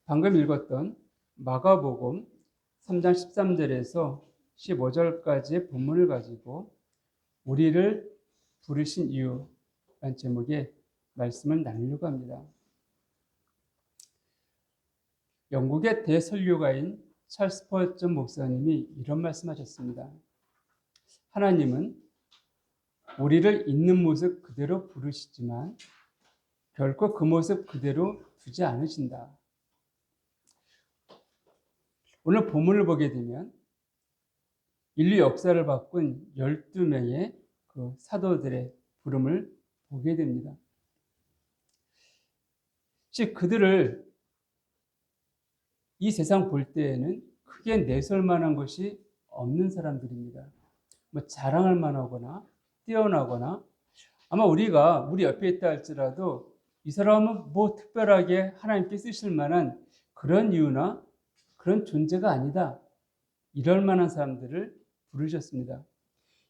방금 읽었던 마가복음 3장 13절에서 15절까지의 본문을 가지고 우리를 부르신 이유라는 제목의 말씀을 나누려고 합니다. 영국의 대선교가인 찰스 스퍼전 목사님이 이런 말씀하셨습니다. 하나님은 우리를 있는 모습 그대로 부르시지만 결코 그 모습 그대로 두지 않으신다. 오늘 본문을 보게 되면 인류 역사를 바꾼 12명의 그 사도들의 부름을 보게 됩니다. 즉 그들을 이 세상 볼 때에는 크게 내세울 만한 것이 없는 사람들입니다. 뭐 자랑할 만하거나 뛰어나거나 아마 우리가 우리 옆에 있다 할지라도 이 사람은 뭐 특별하게 하나님께 쓰실 만한 그런 이유나 그런 존재가 아니다. 이럴 만한 사람들을 부르셨습니다.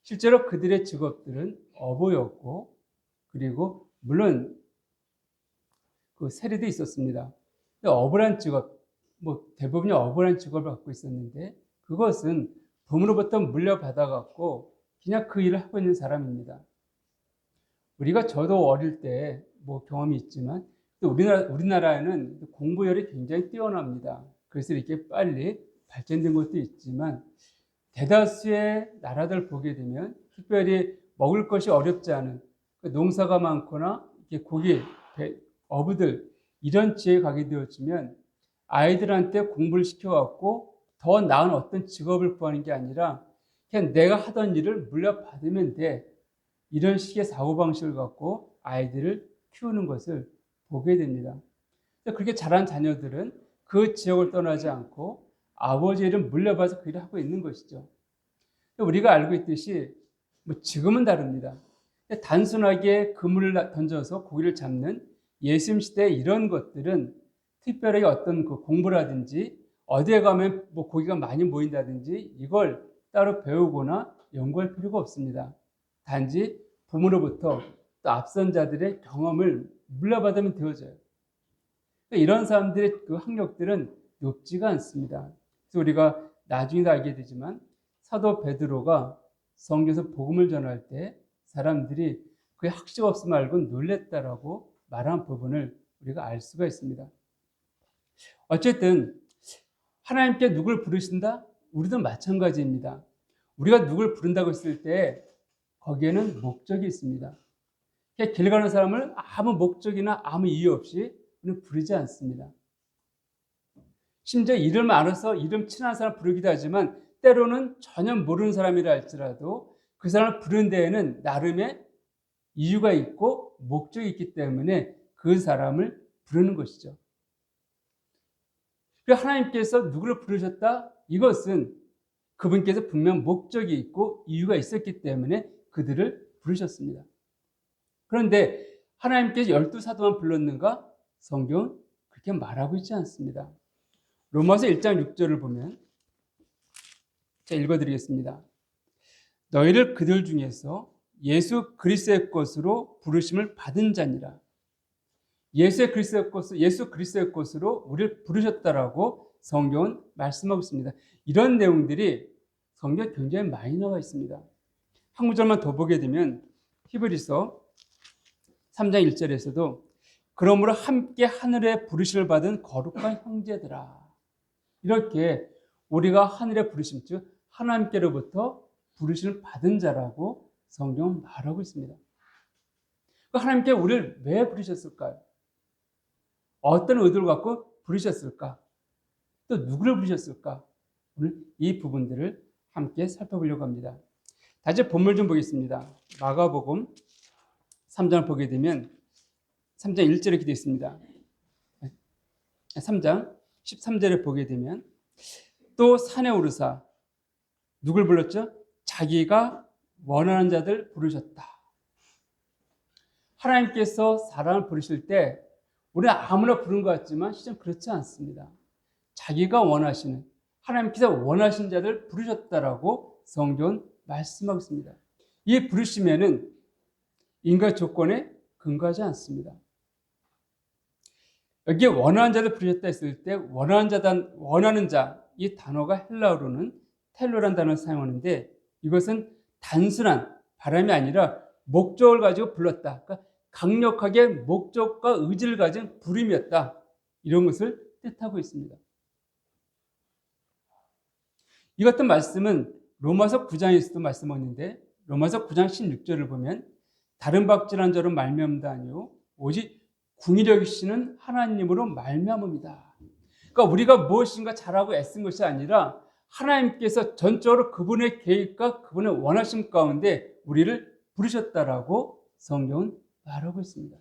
실제로 그들의 직업들은 어부였고 그리고 물론 그 세례도 있었습니다. 어부란 직업, 뭐 대부분이 어부란 직업을 갖고 있었는데 그것은 부모로부터 물려받아갖고 그냥 그 일을 하고 있는 사람입니다. 저도 어릴 때 뭐 경험이 있지만 또 우리나라에는 공부열이 굉장히 뛰어납니다. 그래서 이렇게 빨리 발전된 것도 있지만 대다수의 나라들 보게 되면 특별히 먹을 것이 어렵지 않은 농사가 많거나 고기, 어부들 이런 지역에 가게 되어지면 아이들한테 공부를 시켜갖고 더 나은 어떤 직업을 구하는 게 아니라 그냥 내가 하던 일을 물려받으면 돼. 이런 식의 사고방식을 갖고 아이들을 키우는 것을 보게 됩니다. 그렇게 자란 자녀들은 그 지역을 떠나지 않고 아버지의 일을 물려받아서 그 일을 하고 있는 것이죠. 우리가 알고 있듯이 뭐 지금은 다릅니다. 단순하게 그물을 던져서 고기를 잡는 예수님 시대 이런 것들은 특별하게 어떤 그 공부라든지 어디에 가면 뭐 고기가 많이 모인다든지 이걸 따로 배우거나 연구할 필요가 없습니다. 단지 부모로부터 또 앞선 자들의 경험을 물려받으면 되어져요. 이런 사람들의 그 학력들은 높지가 않습니다. 그래서 우리가 나중에도 알게 되지만 사도 베드로가 성경에서 복음을 전할 때 사람들이 그의 학식 없음 알고 놀랬다라고 말한 부분을 우리가 알 수가 있습니다. 어쨌든 하나님께 누굴 부르신다? 우리도 마찬가지입니다. 우리가 누굴 부른다고 했을 때 거기에는 목적이 있습니다. 길 가는 사람을 아무 목적이나 아무 이유 없이 부르지 않습니다. 심지어 이름 알아서 이름 친한 사람 부르기도 하지만 때로는 전혀 모르는 사람이라 할지라도 그 사람을 부르는 데에는 나름의 이유가 있고 목적이 있기 때문에 그 사람을 부르는 것이죠. 하나님께서 누구를 부르셨다? 이것은 그분께서 분명 목적이 있고 이유가 있었기 때문에 그들을 부르셨습니다. 그런데 하나님께서 12사도만 불렀는가? 성경은 그렇게 말하고 있지 않습니다. 로마서 1장 6절을 보면 제가 읽어드리겠습니다. 너희를 그들 중에서 예수 그리스도의 것으로 부르심을 받은 자니라. 예수 그리스도의 것으로 우리를 부르셨다라고 성경은 말씀하고 있습니다. 이런 내용들이 성경에 굉장히 많이 나와 있습니다. 한 구절만 더 보게 되면 히브리서 3장 1절에서도 그러므로 함께 하늘에 부르심을 받은 거룩한 형제들아. 이렇게 우리가 하늘에 부르심, 즉 하나님께로부터 부르심을 받은 자라고 성경은 말하고 있습니다. 하나님께 우리를 왜 부르셨을까요? 어떤 의도를 갖고 부르셨을까? 또 누구를 부르셨을까? 오늘 이 부분들을 함께 살펴보려고 합니다. 다시 본문 좀 보겠습니다. 마가복음 3장을 보게 되면 3장 1절에 이렇게 되어 있습니다. 3장 13절에 보게 되면 또 산에 오르사 누굴 불렀죠? 자기가 원하는 자들 부르셨다. 하나님께서 사람을 부르실 때 우리는 아무나 부른 것 같지만 실제는 그렇지 않습니다. 자기가 원하시는 하나님께서 원하신 자들 부르셨다라고 성경은 말씀하고 있습니다. 이 부르심에는 인간 조건에 근거하지 않습니다. 여기에 원하는 자를 부르셨다 했을 때 원하는 자, 이 단어가 헬라어로는 텔로란 단어를 사용하는데 이것은 단순한 바람이 아니라 목적을 가지고 불렀다. 그러니까 강력하게 목적과 의지를 가진 부름이었다. 이런 것을 뜻하고 있습니다. 이 같은 말씀은 로마서 9장에서도 말씀하는데 로마서 9장 16절을 보면 다른 박질한 자로 말미암다 아니요 오직 궁히 여기시는 하나님으로 말미암음이다. 그러니까 우리가 무엇인가 잘하고 애쓴 것이 아니라 하나님께서 전적으로 그분의 계획과 그분의 원하심 가운데 우리를 부르셨다라고 성경은 말하고 있습니다.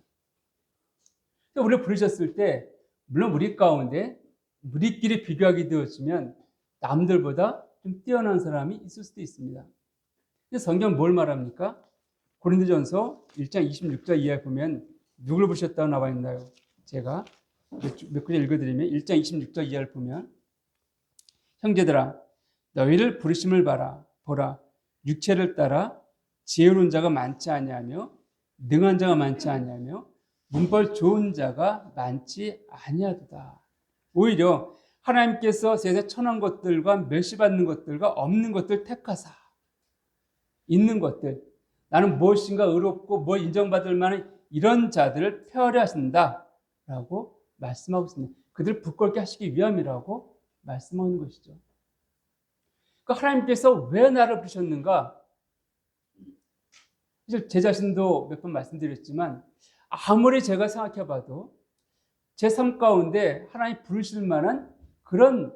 우리를 부르셨을 때 물론 우리 가운데 우리끼리 비교하게 되어지면 남들보다 좀 뛰어난 사람이 있을 수도 있습니다. 근데 성경은 뭘 말합니까? 고린도전서 1장 26절 이하에 보면 누굴 부르셨다고 나와 있나요? 제가 몇 구절 읽어드리면 1장 26절 이하를 보면 형제들아 너희를 부르심을 보라 육체를 따라 지혜로운 자가 많지 아니하며 능한 자가 많지 아니하며 문벌 좋은 자가 많지 아니하도다. 오히려 하나님께서 세상에 천한 것들과 멸시받는 것들과 없는 것들 택하사 있는 것들 나는 무엇인가 의롭고 뭐 인정받을 만한 이런 자들을 폐하려 하신다라고 말씀하고 있습니다. 그들을 부끄럽게 하시기 위함이라고 말씀하는 것이죠. 그러니까 하나님께서 왜 나를 부르셨는가? 사실 제 자신도 몇 번 말씀드렸지만 아무리 제가 생각해봐도 제 삶 가운데 하나님 부르실 만한 그런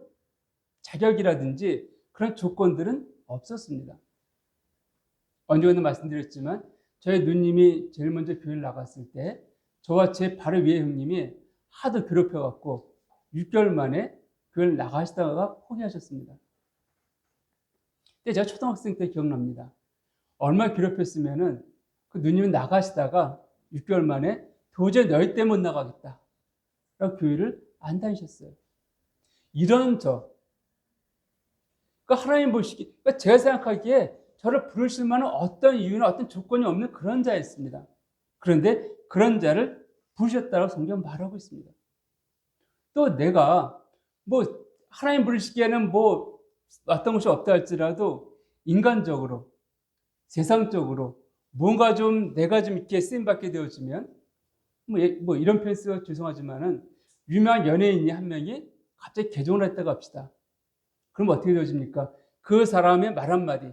자격이라든지 그런 조건들은 없었습니다. 언제나 말씀드렸지만 저희 누님이 제일 먼저 교회를 나갔을 때 저와 제 바로 위에 형님이 하도 괴롭혀갖고 6개월 만에 교회를 나가시다가 포기하셨습니다. 그때 제가 초등학생 때 기억납니다. 얼마나 괴롭혔으면은 그 누님이 나가시다가 6개월 만에 도저히 너희 때문에 못 나가겠다 라고 교회를 안 다니셨어요. 이런 그러니까 하나님 보시기, 그러니까 제가 생각하기에 저를 부르실 만한 어떤 이유나 어떤 조건이 없는 그런 자였습니다. 그런데 그런 자를 부르셨다고 성경 말하고 있습니다. 또 내가 뭐 하나님 부르시기에는 뭐 어떤 것이 없다 할지라도 인간적으로 세상적으로 뭔가 좀 내가 좀 이렇게 쓰임받게 되어지면 뭐 이런 표현 쓰기가 죄송하지만은 유명한 연예인이 한 명이 갑자기 개종을 했다고 합시다. 그럼 어떻게 되어집니까? 그 사람의 말 한마디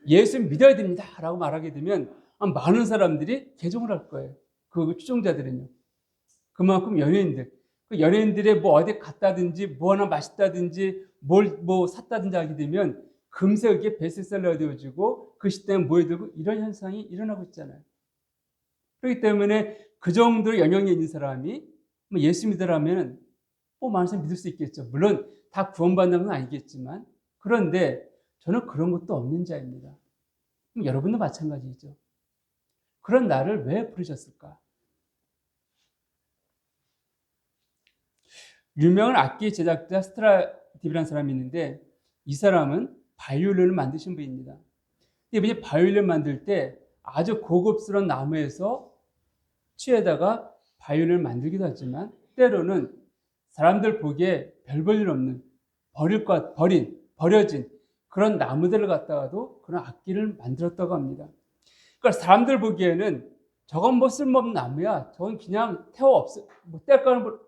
예수 믿어야 됩니다 라고 말하게 되면 많은 사람들이 개종을 할 거예요. 그 추종자들은요. 그만큼 연예인들 그 연예인들의 뭐 어디 갔다든지 뭐 하나 맛있다든지 뭐 샀다든지 하게 되면 금세 그게 베스트셀러가 되어지고 그 시대에 모여들고 이런 현상이 일어나고 있잖아요. 그렇기 때문에 그 정도로 영향이 있는 사람이 예수 믿으라면 많은 사람 믿을 수 있겠죠. 물론 다 구원받는 건 아니겠지만 그런데 저는 그런 것도 없는 자입니다. 여러분도 마찬가지죠. 그런 나를 왜 부르셨을까? 유명한 악기 제작자 스트라디브라는 사람이 있는데 이 사람은 바이올린을 만드신 분입니다. 이분이 바이올린 만들 때 아주 고급스러운 나무에서 취에다가 바이올린을 만들기도 하지만 때로는 사람들 보기에 별 볼 일 없는 버려진 그런 나무들을 갖다가도 그런 악기를 만들었다고 합니다. 그러니까 사람들 보기에는 저건 뭐 쓸모없는 나무야. 저건 그냥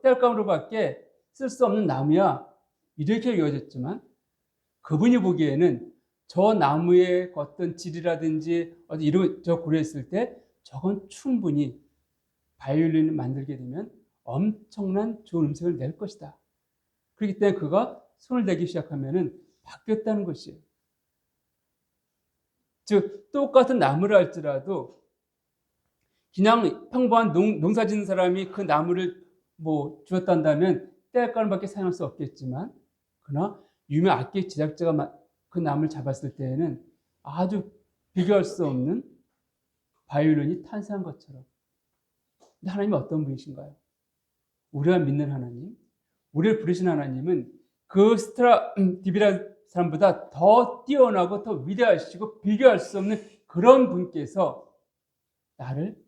뗄감으로밖에 쓸 수 없는 나무야. 이렇게 여겨졌지만 그분이 보기에는 저 나무의 어떤 질이라든지 이런 저 고려했을 때 저건 충분히 바이올린을 만들게 되면 엄청난 좋은 음색을 낼 것이다. 그렇기 때문에 그가 손을 대기 시작하면은 바뀌었다는 것이에요. 즉 똑같은 나무를 할지라도 그냥 평범한 농사 짓는 사람이 그 나무를 주었단다면 뗄감밖에 사용할 수 없겠지만 그러나 유명 악기 제작자가 그 나무를 잡았을 때에는 아주 비교할 수 없는 바이올린이 탄생한 것처럼. 근데 하나님은 어떤 분이신가요? 우리가 믿는 하나님, 우리를 부르신 하나님은 그 스트라디브라는 사람보다 더 뛰어나고 더 위대하시고 비교할 수 없는 그런 분께서 나를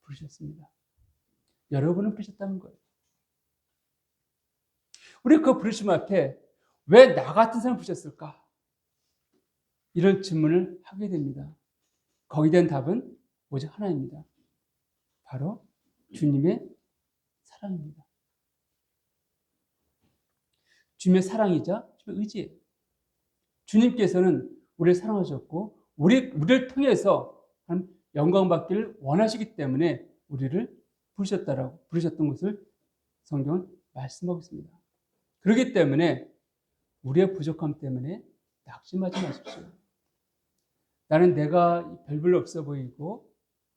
부르셨습니다. 여러분은 부르셨다는 거예요. 우리 그 부르심 앞에 왜 나 같은 사람 부르셨을까? 이런 질문을 하게 됩니다. 거기에 대한 답은 오직 하나입니다. 바로 주님의 사랑입니다. 주님의 사랑이자 주님의 의지예요. 주님께서는 우리를 사랑하셨고 우리를 통해서 영광 받기를 원하시기 때문에 우리를 부르셨던 것을 성경은 말씀하고 있습니다. 그렇기 때문에 우리의 부족함 때문에 낙심하지 마십시오. 나는 내가 별로 없어 보이고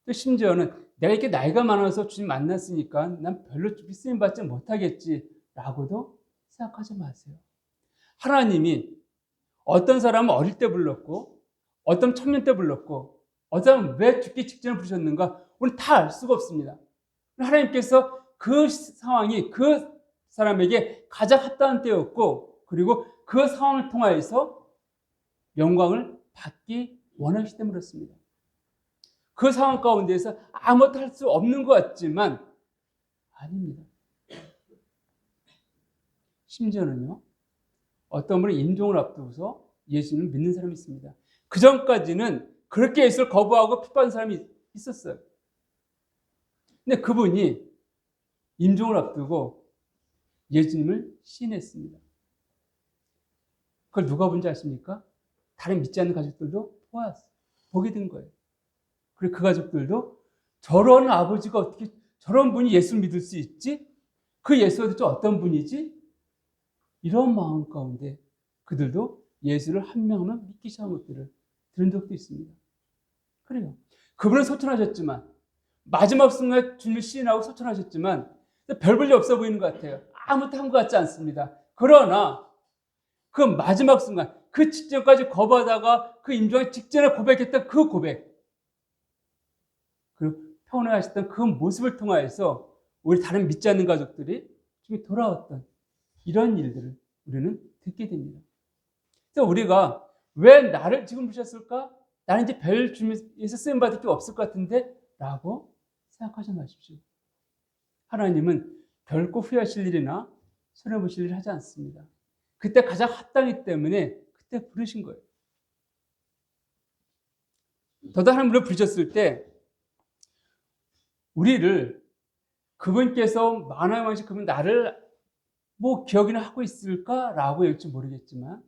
또 심지어는 내가 이렇게 나이가 많아서 주님 만났으니까 난 별로 쓰임 받지 못하겠지라고도 생각하지 마세요. 하나님이 어떤 사람은 어릴 때 불렀고 어떤 청년 때 불렀고 어떤 사람은 왜 죽기 직전에 부르셨는가 우리는 다 알 수가 없습니다. 하나님께서 그 상황이 그 사람에게 가장 합당한 때였고 그리고 그 상황을 통하여서 영광을 받기 원하시기 때문에 그렇습니다. 그 상황 가운데에서 아무것도 할 수 없는 것 같지만 아닙니다. 심지어는요. 어떤 분은 임종을 앞두고서 예수님을 믿는 사람이 있습니다. 그 전까지는 그렇게 예수를 거부하고 핍박한 사람이 있었어요. 근데 그분이 임종을 앞두고 예수님을 시인했습니다. 그걸 누가 본지 아십니까? 다른 믿지 않는 가족들도 보게 된 거예요. 그리고 그 가족들도 저런 아버지가 어떻게 저런 분이 예수를 믿을 수 있지? 그 예수가 도대체 어떤 분이지? 이런 마음 가운데 그들도 예수를 한 명 한 명 믿기 시작한 것들을 들은 적도 있습니다. 그래요. 그분은 소천하셨지만 마지막 순간에 주님을 시인하고 소천하셨지만 별 볼일 없어 보이는 것 같아요. 아무것도 한 것 같지 않습니다. 그러나 그 마지막 순간 그 직전까지 거부하다가 그 임종의 직전에 고백했던 그 고백 그리고 평온하셨던 그 모습을 통하여서 우리 다른 믿지 않는 가족들이 좀 돌아왔던 이런 일들을 우리는 듣게 됩니다. 그래서 우리가 왜 나를 지금 부르셨을까? 나는 이제 별 주님에서 쓰임받을 게 없을 것 같은데? 라고 생각하지 마십시오. 하나님은 결코 후회하실 일이나 손해보실 일을 하지 않습니다. 그때 가장 합당이기 때문에 그때 부르신 거예요. 더더 하나님을 부르셨을 때 우리를 그분께서 만화의 왕이신 그분 나를 기억이나 하고 있을까라고 할지 모르겠지만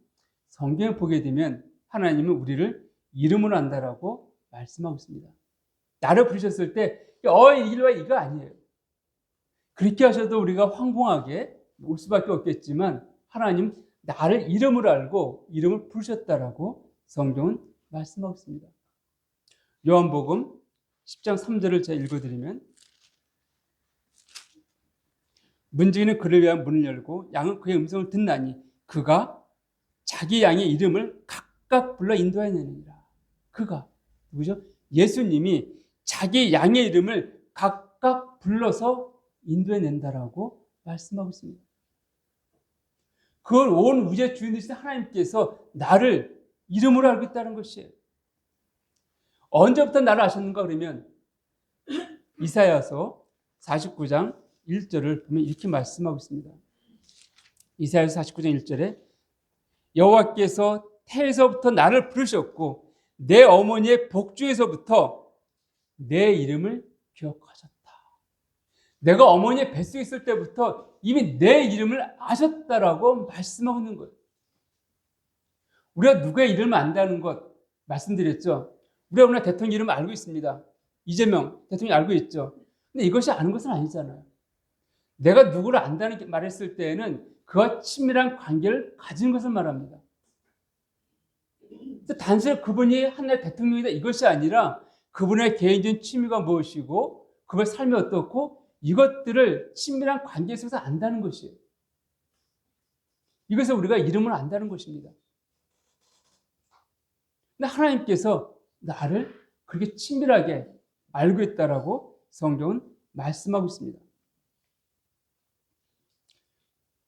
성경을 보게 되면 하나님은 우리를 이름으로 안다라고 말씀하고 있습니다. 나를 부르셨을 때 이길와 이거 아니에요. 그렇게 하셔도 우리가 황공하게 올 수밖에 없겠지만 하나님 나를 이름으로 알고 이름을 부르셨다라고 성경은 말씀하고 있습니다. 요한복음 10장 3절을 제가 읽어드리면 문지기는 그를 위한 문을 열고 양은 그의 음성을 듣나니 그가 자기 양의 이름을 각각 불러 인도하느니라. 그가 누구죠? 예수님이 자기 양의 이름을 각각 불러서 인도해낸다라고 말씀하고 있습니다. 그걸 온 우주의 주인 되신 하나님께서 나를 이름으로 알고 있다는 것이에요. 언제부터 나를 아셨는가 그러면 이사야서 49장 1절을 보면 이렇게 말씀하고 있습니다. 이사야서 49장 1절에 여호와께서 태에서부터 나를 부르셨고 내 어머니의 복중에서부터 내 이름을 기억하셨다. 내가 어머니의 뱃속에 있을 때부터 이미 내 이름을 아셨다라고 말씀하고 있는 거예요. 우리가 누구의 이름을 안다는 것 말씀드렸죠. 우리가 오늘 대통령 이름을 알고 있습니다. 이재명 대통령 알고 있죠. 근데 이것이 아는 것은 아니잖아요. 내가 누구를 안다는 말했을 때에는 그와 친밀한 관계를 가진 것을 말합니다. 단순히 그분이 하나의 대통령이다 이것이 아니라 그분의 개인적인 취미가 무엇이고 그분의 삶이 어떻고 이것들을 친밀한 관계 속에서 안다는 것이에요. 이것을 우리가 이름을 안다는 것입니다. 근데 하나님께서 나를 그렇게 친밀하게 알고 있다라고 성경은 말씀하고 있습니다.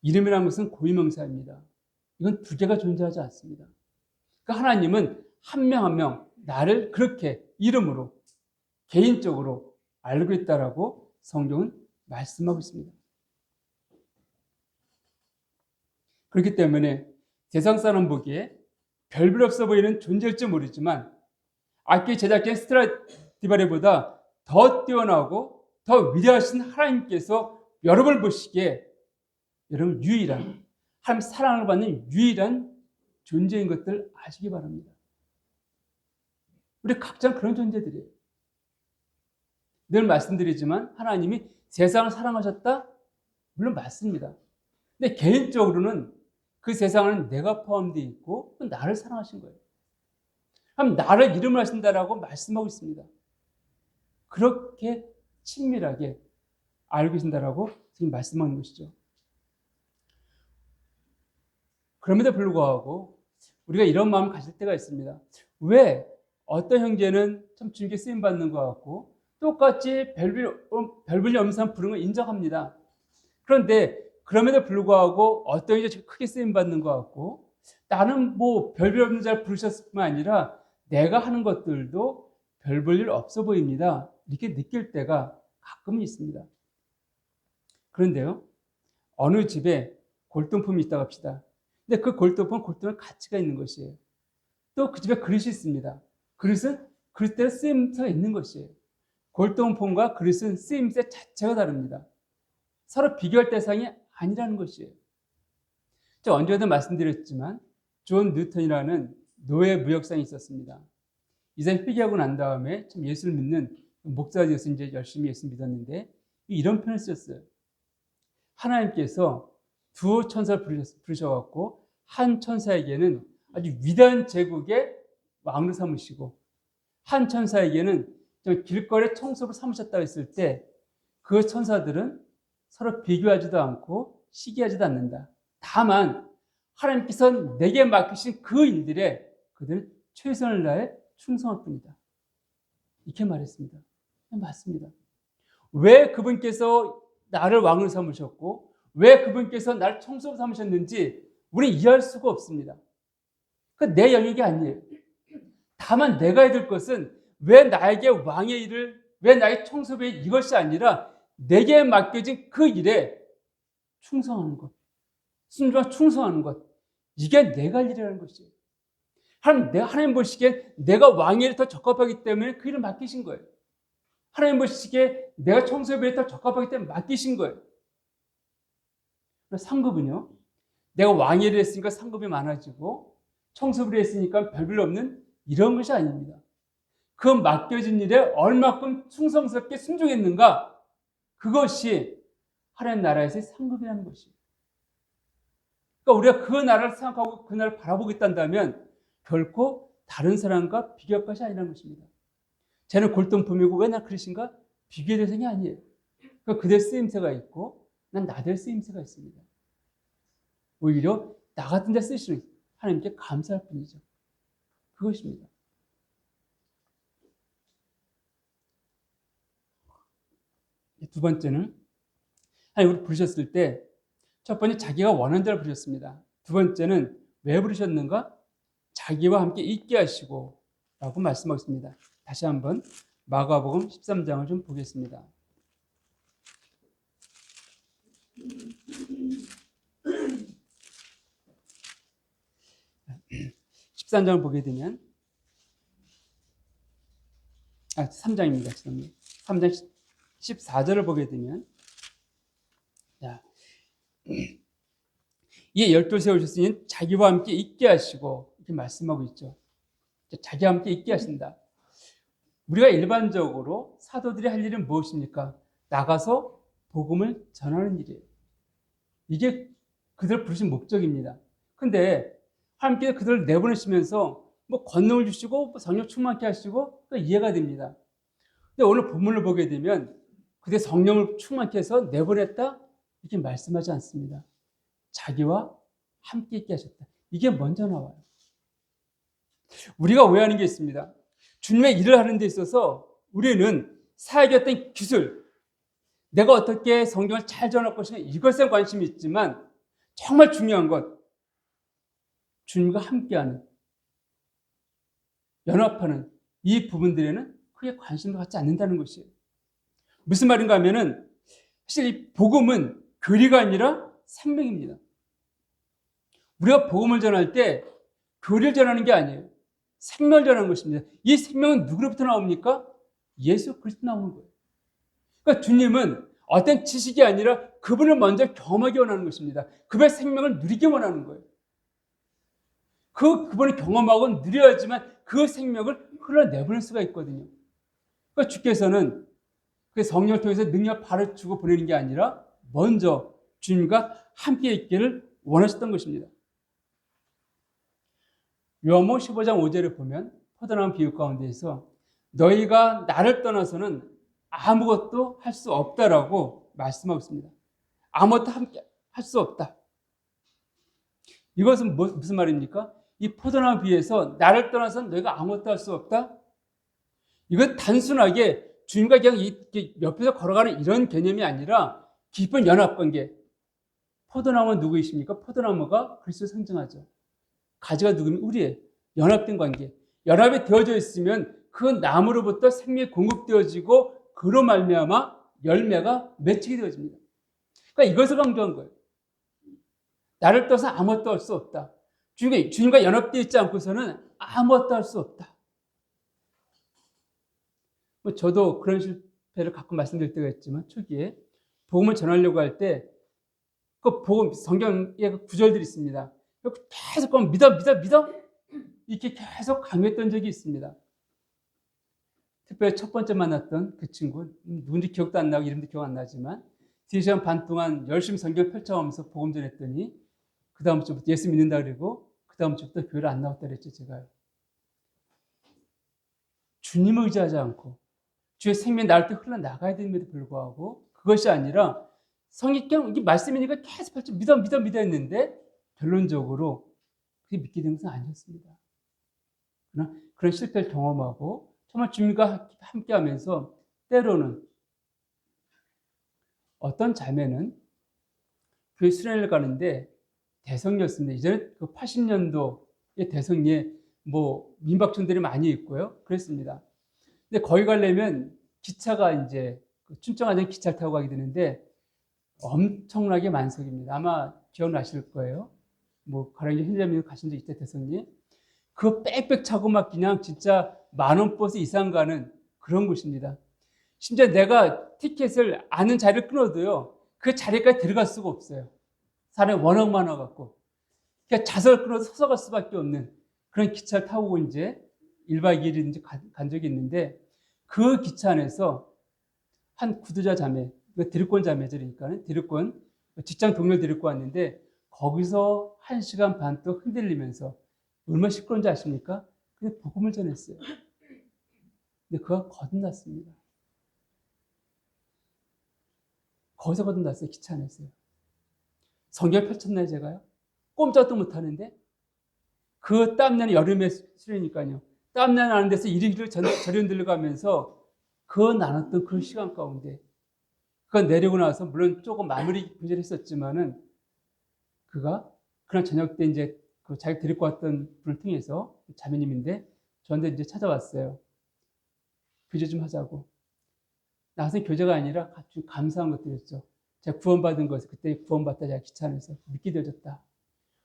이름이라는 것은 고유명사입니다. 이건 두 개가 존재하지 않습니다. 그러니까 하나님은 한 명 한 명 나를 그렇게 이름으로 개인적으로 알고 있다라고 성경은 말씀하고 있습니다. 그렇기 때문에 세상 사람 보기에 별별 없어 보이는 존재일지 모르지만 악기 제작진 스트라디바리보다 더 뛰어나고 더 위대하신 하나님께서 여러분을 보시기에 여러분 유일한 하나님 사랑을 받는 유일한 존재인 것들 아시기 바랍니다. 우리 각자 그런 존재들이에요. 늘 말씀드리지만 하나님이 세상을 사랑하셨다? 물론 맞습니다. 근데 개인적으로는 그 세상은 내가 포함되어 있고 나를 사랑하신 거예요. 그럼 나를 이름을 하신다라고 말씀하고 있습니다. 그렇게 친밀하게 알고 계신다라고 지금 말씀하는 것이죠. 그럼에도 불구하고 우리가 이런 마음을 가질 때가 있습니다. 왜 어떤 형제는 참 주님께 쓰임받는 것 같고 똑같이 별별 염산 부르는 걸 인정합니다. 그런데 그럼에도 불구하고 어떤 형제 크게 쓰임받는 것 같고 나는 뭐 별별 없는 잘 부르셨을 뿐만 아니라 내가 하는 것들도 별 볼 일 없어 보입니다. 이렇게 느낄 때가 가끔 있습니다. 그런데요, 어느 집에 골동품이 있다고 합시다. 근데 그 골동품은 가치가 있는 것이에요. 또 그 집에 그릇이 있습니다. 그릇은 그릇대로 쓰임새가 있는 것이에요. 골동품과 그릇은 쓰임새 자체가 다릅니다. 서로 비교할 대상이 아니라는 것이에요. 제가 언제든 말씀드렸지만 존 뉴턴이라는 노예 무역상이 있었습니다. 이 사람이 회개하고 난 다음에 참 예수를 믿는 목사가 되어서 이제 열심히 예수 믿었는데 이런 표현을 썼어요. 하나님께서 두 천사를 부르셔갖고 한 천사에게는 아주 위대한 제국의 왕으로 삼으시고 한 천사에게는 길거리 청소를 삼으셨다고 했을 때 그 천사들은 서로 비교하지도 않고 시기하지도 않는다. 다만 하나님께서 내게 맡기신 그 일들에 그들은 최선을 다해 충성할 뿐이다. 이렇게 말했습니다. 맞습니다. 왜 그분께서 나를 왕으로 삼으셨고 왜 그분께서 나를 청소로 삼으셨는지 우리는 이해할 수가 없습니다. 그 내 영역이 아니에요. 다만 내가 해야 될 것은 왜 나에게 왕의 일을 왜 나의 청소부의 이것이 아니라 내게 맡겨진 그 일에 충성하는 것, 순종하고 충성하는 것, 이게 내가 할 일이라는 것이에요. 하나님 보시기에 내가 왕의 일에 더 적합하기 때문에 그 일을 맡기신 거예요. 하나님 보시기에 내가 청소부에 더 적합하기 때문에 맡기신 거예요. 상급은요, 내가 왕의 일을 했으니까 상급이 많아지고 청소부를 했으니까 별별 없는 이런 것이 아닙니다. 그 맡겨진 일에 얼마큼 충성스럽게 순종했는가, 그것이 하나님 나라에서의 상급이라는 것이에요. 그러니까 우리가 그 나라를 생각하고 그 나라를 바라보겠다면 결코 다른 사람과 비교할 것이 아니라는 것입니다. 쟤는 골동품이고 왜 나 그릇인가? 비교의 대상이 아니에요. 그러니까 그들 쓰임새가 있고 난 나দের 쓰임새가 있습니다. 오히려 나 같은 데 쓰시는 하나님께 감사할 뿐이죠. 그것입니다. 두 번째는 하나님 부르셨을 때 첫 번째 자기가 원하는 대로 부르셨습니다. 두 번째는 왜 부르셨는가? 자기와 함께 있게 하시고 라고 말씀하고 있습니다. 다시 한번 마가복음 13장을 좀 보겠습니다. 13장을 보게 되면 3장입니다. 3장 14절을 보게 되면 이에 12을 세우셨으니 자기와 함께 있게 하시고 이렇게 말씀하고 있죠. 자기와 함께 있게 하신다. 우리가 일반적으로 사도들이 할 일은 무엇입니까? 나가서 복음을 전하는 일이에요. 이게 그들을 부르신 목적입니다. 근데 하나님께서 그들을 내보내시면서 뭐 권능을 주시고 성령 충만케 하시고 이해가 됩니다. 근데 오늘 본문을 보게 되면 그들 성령을 충만케 해서 내보냈다? 이렇게 말씀하지 않습니다. 자기와 함께 있게 하셨다. 이게 먼저 나와요. 우리가 오해하는 게 있습니다. 주님의 일을 하는 데 있어서 우리는 사역의 어떤 기술, 내가 어떻게 성경을 잘 전할 것인가 이것에 관심이 있지만 정말 중요한 것, 주님과 함께하는, 연합하는 이 부분들에는 크게 관심을 갖지 않는다는 것이에요. 무슨 말인가 하면은 사실 이 복음은 교리가 아니라 생명입니다. 우리가 복음을 전할 때 교리를 전하는 게 아니에요. 생명을 전하는 것입니다. 이 생명은 누구로부터 나옵니까? 예수 그리스도 나오는 거예요. 그러니까 주님은 어떤 지식이 아니라 그분을 먼저 경험하기 원하는 것입니다. 그분의 생명을 누리기 원하는 거예요. 그분을 경험하고 누려야지만 그 생명을 흘러내보낼 수가 있거든요. 그러니까 주께서는 그 성령을 통해서 능력 바로 주고 보내는 게 아니라 먼저 주님과 함께 있기를 원하셨던 것입니다. 요한복음 15장 5절에 보면 포도나무 비유 가운데에서 너희가 나를 떠나서는 아무것도 할 수 없다라고 말씀하고 있습니다. 아무것도 함께 할 수 없다. 이것은 무슨 말입니까? 이 포도나무 비유에서 나를 떠나서는 너희가 아무것도 할 수 없다? 이건 단순하게 주님과 그냥 옆에서 걸어가는 이런 개념이 아니라 깊은 연합관계. 포도나무는 누구이십니까? 포도나무가 그리스도를 상징하죠. 가지가 누구면 우리의 연합된 관계. 연합이 되어져 있으면 그 나무로부터 생명이 공급되어지고 그로 말미암아 열매가 맺히게 되어집니다. 그러니까 이것을 강조한 거예요. 나를 떠서 아무것도 할 수 없다. 주님과 연합되어 있지 않고서는 아무것도 할 수 없다. 저도 그런 실패를 가끔 말씀드릴 때가 있지만 초기에 복음을 전하려고 할 때 그 복음 성경에 그 구절들이 있습니다. 계속 믿어 이렇게 계속 강요했던 적이 있습니다. 특별히 첫 번째 만났던 그 친구 누군지 기억도 안 나고 이름도 기억 안 나지만 3시간 반 동안 열심히 성경 펼쳐가면서 복음 전했더니 그 다음 주부터 예수 믿는다 그러고 그 다음 주부터 교회를 안 나왔다 그랬죠. 제가요. 주님을 의지하지 않고 주의 생명이 나를 때 흘러나가야 됨에도 불구하고 그것이 아니라 성경 이게 말씀이니까 계속 믿어 했는데 결론적으로 그게 믿게 된 것은 아니었습니다. 그러나 그런 실패를 경험하고 정말 주님과 함께하면서 때로는 어떤 자매는 교회 수련회를 가는데 대성이었습니다. 이전에 그 80년도의 대성리에 민박촌들이 많이 있고요. 그랬습니다. 근데 거기 가려면 기차가 이제 춘천안전 기차를 타고 가게 되는데 엄청나게 만석입니다. 아마 기억나실 거예요. 가령이 현자님 가신 적 있대 대성리. 그거 빽빽 차고 막 그냥 진짜 만원 버스 이상 가는 그런 곳입니다. 심지어 내가 티켓을 아는 자리를 끊어도요. 그 자리까지 들어갈 수가 없어요. 사람이 워낙 많아갖고. 그러니까 좌석을 끊어서 서서 갈 수밖에 없는 그런 기차를 타고 이제 1박 2일 간 적이 있는데 그 기차 안에서 한 구두자 자매, 드리권 자매들이니까 드리권, 직장 동료 데리고 왔는데 거기서 1시간 반 또 흔들리면서 얼마나 시끄러운지 아십니까? 근데 복음을 전했어요. 근데 그가 거듭났습니다. 거기서 거듭났어요. 기차 안에서요. 성경 펼쳤나요, 제가요? 꼼짝도 못하는데 그 땀나는 여름에 수련이니까요. 땀나는 데서 이리저리 저리 흔들려가면서 그 나눴던 그 시간 가운데 그가 내리고 나서 물론 조금 마무리 분절했었지만은 그가 그날 저녁 때 이제 그 자기 데리고 왔던 분을 통해서 자매님인데 저한테 이제 찾아왔어요. 교제 좀 하자고. 나서 교제가 아니라 같이 감사한 것들이었죠. 제가 구원받은 것을 그때 구원받다 제가 기차 안에서 믿게 되어졌다.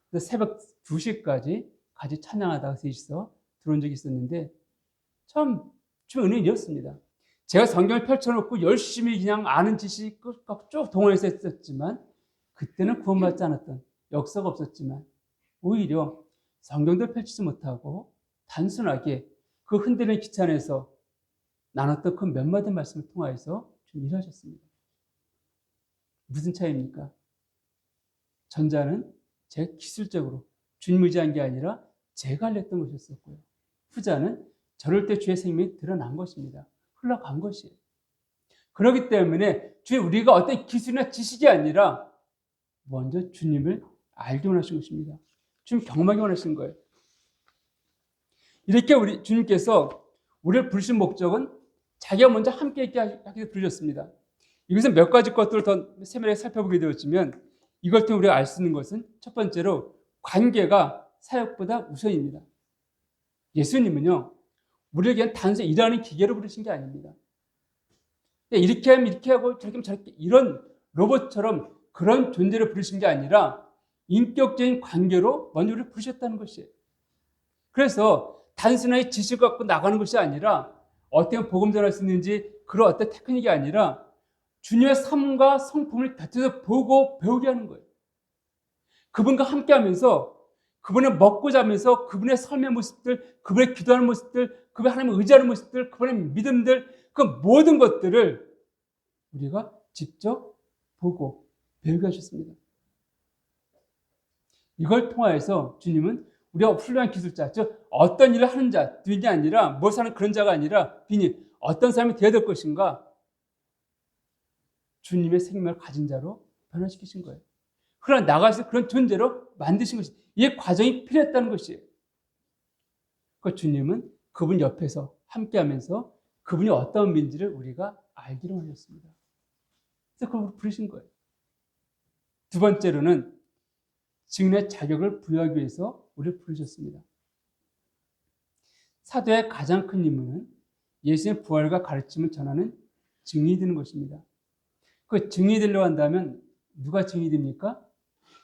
그래서 새벽 2시까지 같이 찬양하다가 셋이서 들어온 적이 있었는데 참 은혜였습니다. 제가 성경을 펼쳐놓고 열심히 그냥 아는 지식 쭉 동원해서 했었지만 그때는 구원받지 않았던 역사가 없었지만 오히려 성경도 펼치지 못하고 단순하게 그 흔들리는 기차 안에서 나눴던 그 몇 마디 말씀을 통하여서 좀 일하셨습니다. 무슨 차이입니까? 전자는 제가 기술적으로 주님 의지한 게 아니라 제가 알렸던 것이었었고요. 후자는 저럴 때 주의 생명이 드러난 것입니다. 흘러간 것이에요. 그렇기 때문에 우리가 어떤 기술이나 지식이 아니라 먼저 주님을 알기 원하신 것입니다. 주님 경험하기 원하신 거예요. 이렇게 주님께서 우리를 부르신 목적은 자기가 먼저 함께 있게 하기 위해서 부르셨습니다. 여기서 몇 가지 것들을 더 세밀하게 살펴보게 되었지만 이걸 통해 우리가 알 수 있는 것은 첫 번째로 관계가 사역보다 우선입니다. 예수님은요, 우리에게 단순히 일하는 기계로 부르신 게 아닙니다. 이렇게 하면 이렇게 하고 저렇게 하면 저렇게 이런 로봇처럼 그런 존재로 부르신 게 아니라 인격적인 관계로 먼저 우리를 부르셨다는 것이에요. 그래서 단순하게 지식 갖고 나가는 것이 아니라 어떻게 복음 전할 수 있는지 그런 어떤 테크닉이 아니라 주님의 삶과 성품을 곁에서 보고 배우게 하는 거예요. 그분과 함께 하면서 그분의 먹고 자면서 그분의 삶의 모습들, 그분의 기도하는 모습들, 그분의 하나님을 의지하는 모습들, 그분의 믿음들, 그 모든 것들을 우리가 직접 보고 배우게 하셨습니다. 이걸 통하여서 주님은 우리가 훌륭한 기술자, 즉 어떤 일을 하는 자, 빈이 아니라 무엇을 하는 그런 자가 아니라 빈이 어떤 사람이 되어야 될 것인가 주님의 생명을 가진 자로 변화시키신 거예요. 그러나 나가서 그런 존재로 만드신 것이 이 과정이 필요했다는 것이에요. 그 주님은 그분 옆에서 함께하면서 그분이 어떤 분인지를 우리가 알기로 하셨습니다. 그래서 그걸 부르신 거예요. 두 번째로는 증인의 자격을 부여하기 위해서 우리를 부르셨습니다. 사도의 가장 큰 임무는 예수님의 부활과 가르침을 전하는 증인이 되는 것입니다. 그 증인이 되려고 한다면 누가 증인이 됩니까?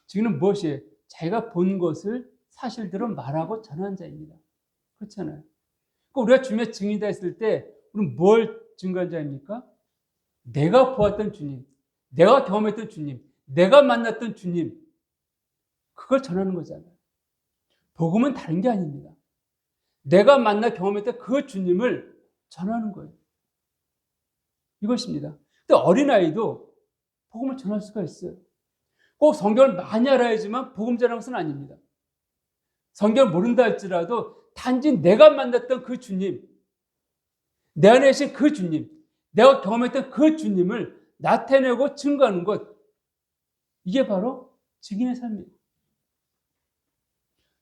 증인은 무엇이에요? 자기가 본 것을 사실대로 말하고 전하는 자입니다. 그렇잖아요. 우리가 주님의 증인이다 했을 때 우리는 뭘 증거한 자입니까? 내가 보았던 주님, 내가 경험했던 주님, 내가 만났던 주님, 그걸 전하는 거잖아요. 복음은 다른 게 아닙니다. 내가 만나 경험했던 그 주님을 전하는 거예요. 이것입니다. 근데 어린아이도 복음을 전할 수가 있어요. 꼭 성경을 많이 알아야지만 복음 전하는 것은 아닙니다. 성경을 모른다 할지라도 단지 내가 만났던 그 주님, 내 안에 계신 그 주님, 내가 경험했던 그 주님을 나타내고 증거하는 것, 이게 바로 증인의 삶이에요.